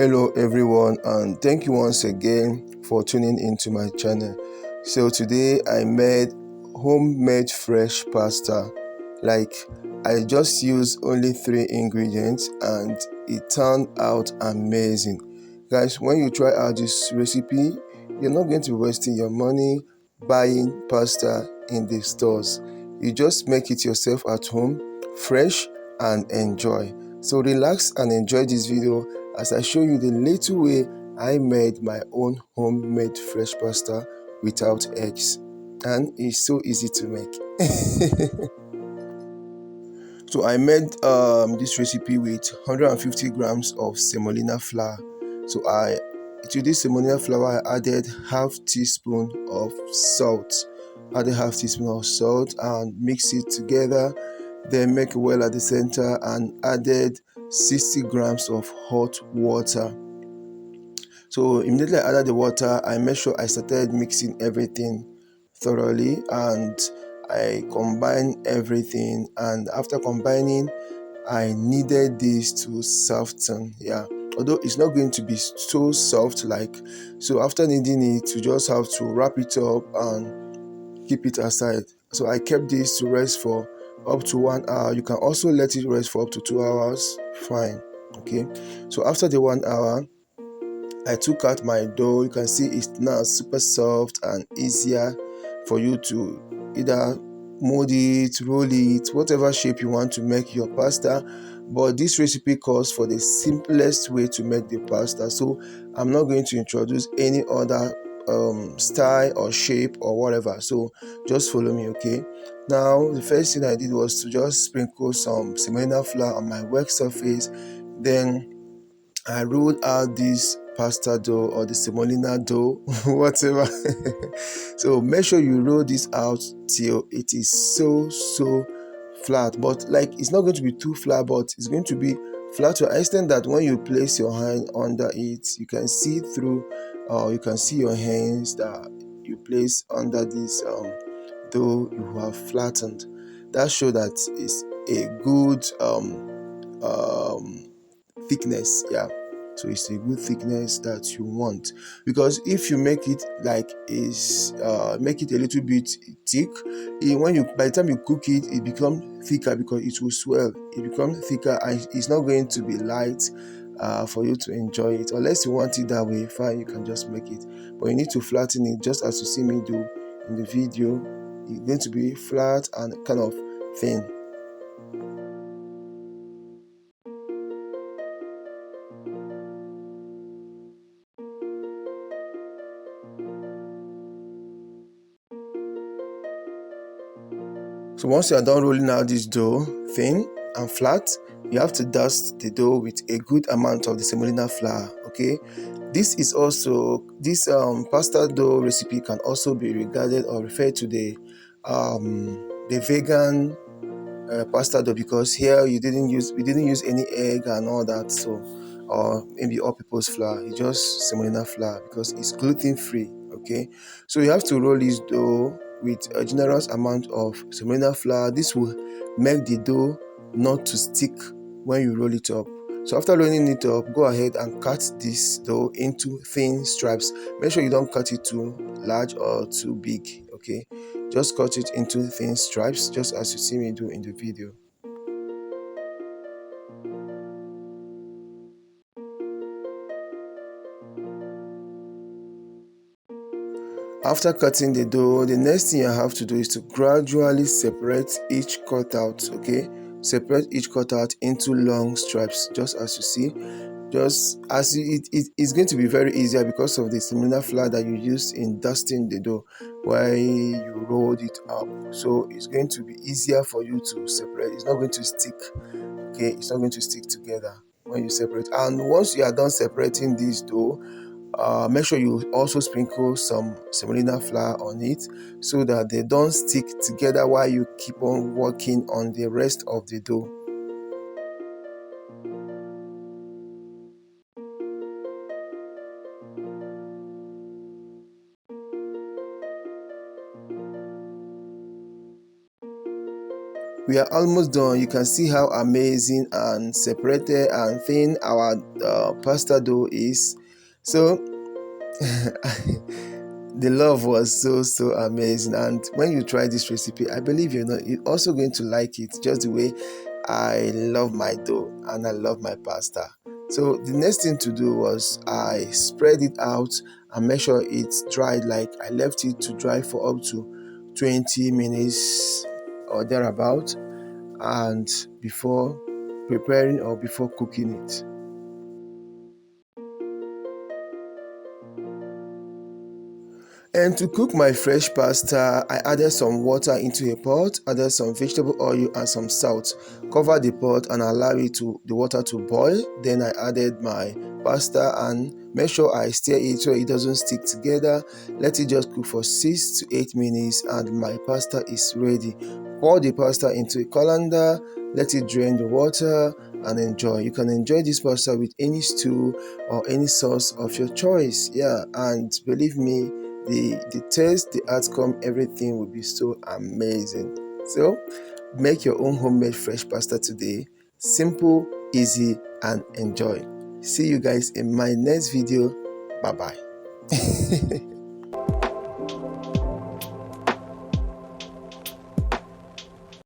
Hello everyone, and thank you once again for tuning into my channel. So today I made homemade fresh pasta. Like, I just used only 3 ingredients and it turned out amazing. Guys, when you try out this recipe, you're not going to be wasting your money buying pasta in the stores. You just make it yourself at home, fresh, and enjoy. So relax and enjoy this video as I show you the little way I made my own homemade fresh pasta without eggs, and it's so easy to make. So I made this recipe with 150 grams of semolina flour. So to this semolina flour I added half teaspoon of salt. And mix it together, then make well at the center and added 60 grams of hot water. So immediately I added the water, I made sure I started mixing everything thoroughly, and I combined everything, and after combining I needed this to soften. Yeah, although it's not going to be so soft, like, so after kneading it you just have to wrap it up and keep it aside. So I kept this to rest for up to 1 hour. You can also let it rest for up to 2 hours, fine. Okay, so after the 1 hour I took out my dough. You can see it's now super soft and easier for you to either mold it, roll it, whatever shape you want to make your pasta. But this recipe calls for the simplest way to make the pasta, so I'm not going to introduce any other style or shape or whatever. So just follow me, okay? Now the first thing I did was to just sprinkle some semolina flour on my work surface. Then I rolled out this pasta dough or the semolina dough, whatever. So make sure you roll this out till it is so flat. But like, it's not going to be too flat, but it's going to be flat to an extent that when you place your hand under it, you can see through, or you can see your hands that you place under this dough you have flattened. That shows that it's a good thickness. Yeah, so it's a good thickness that you want, because if you make it like is make it a little bit thick, when you, by the time you cook it, it becomes thicker because it will swell. It becomes thicker and it's not going to be light for you to enjoy it. Unless you want it that way, fine, you can just make it, but you need to flatten it just as you see me do in the video. It's going to be flat and kind of thin. So once you are done rolling out this dough thin and flat, you have to dust the dough with a good amount of the semolina flour. Okay, this is also, this pasta dough recipe can also be regarded or referred to the vegan pasta dough, because here we didn't use any egg and all that. So, or maybe all purpose flour, it's just semolina flour because it's gluten free. Okay, so you have to roll this dough with a generous amount of semolina flour. This will make the dough not to stick when you roll it up. So after rolling it up, go ahead and cut this dough into thin stripes. Make sure you don't cut it too large or too big. Okay, just cut it into thin stripes, just as you see me do in the video. After cutting the dough, the next thing you have to do is to gradually separate each cutout. Okay, separate each cutout into long stripes, just as you see. Just as it's going to be very easier because of the semolina flour that you used in dusting the dough while you rolled it up. So it's going to be easier for you to separate. It's not going to stick. Okay, it's not going to stick together when you separate. And once you are done separating this dough, make sure you also sprinkle some semolina flour on it so that they don't stick together while you keep on working on the rest of the dough. we are almost done. You can see how amazing and separated and thin our pasta dough is. So the love was so amazing, and when you try this recipe, I believe you're also going to like it just the way I love my dough and I love my pasta. So the next thing to do was I spread it out and make sure it's dried. Like I left it to dry for up to 20 minutes or thereabout, and before preparing or before cooking it. And to cook my fresh pasta, I added some water into a pot, added some vegetable oil and some salt. Cover the pot and allow the water to boil. Then I added my pasta and make sure I stir it so it doesn't stick together. Let it just cook for 6 to 8 minutes and my pasta is ready. Pour the pasta into a colander, let it drain the water and enjoy. You can enjoy this pasta with any stew or any sauce of your choice. Yeah, and believe me, the taste, the outcome, everything will be so amazing. So make your own homemade fresh pasta today. Simple, easy, and enjoy. See you guys in my next video. Bye bye.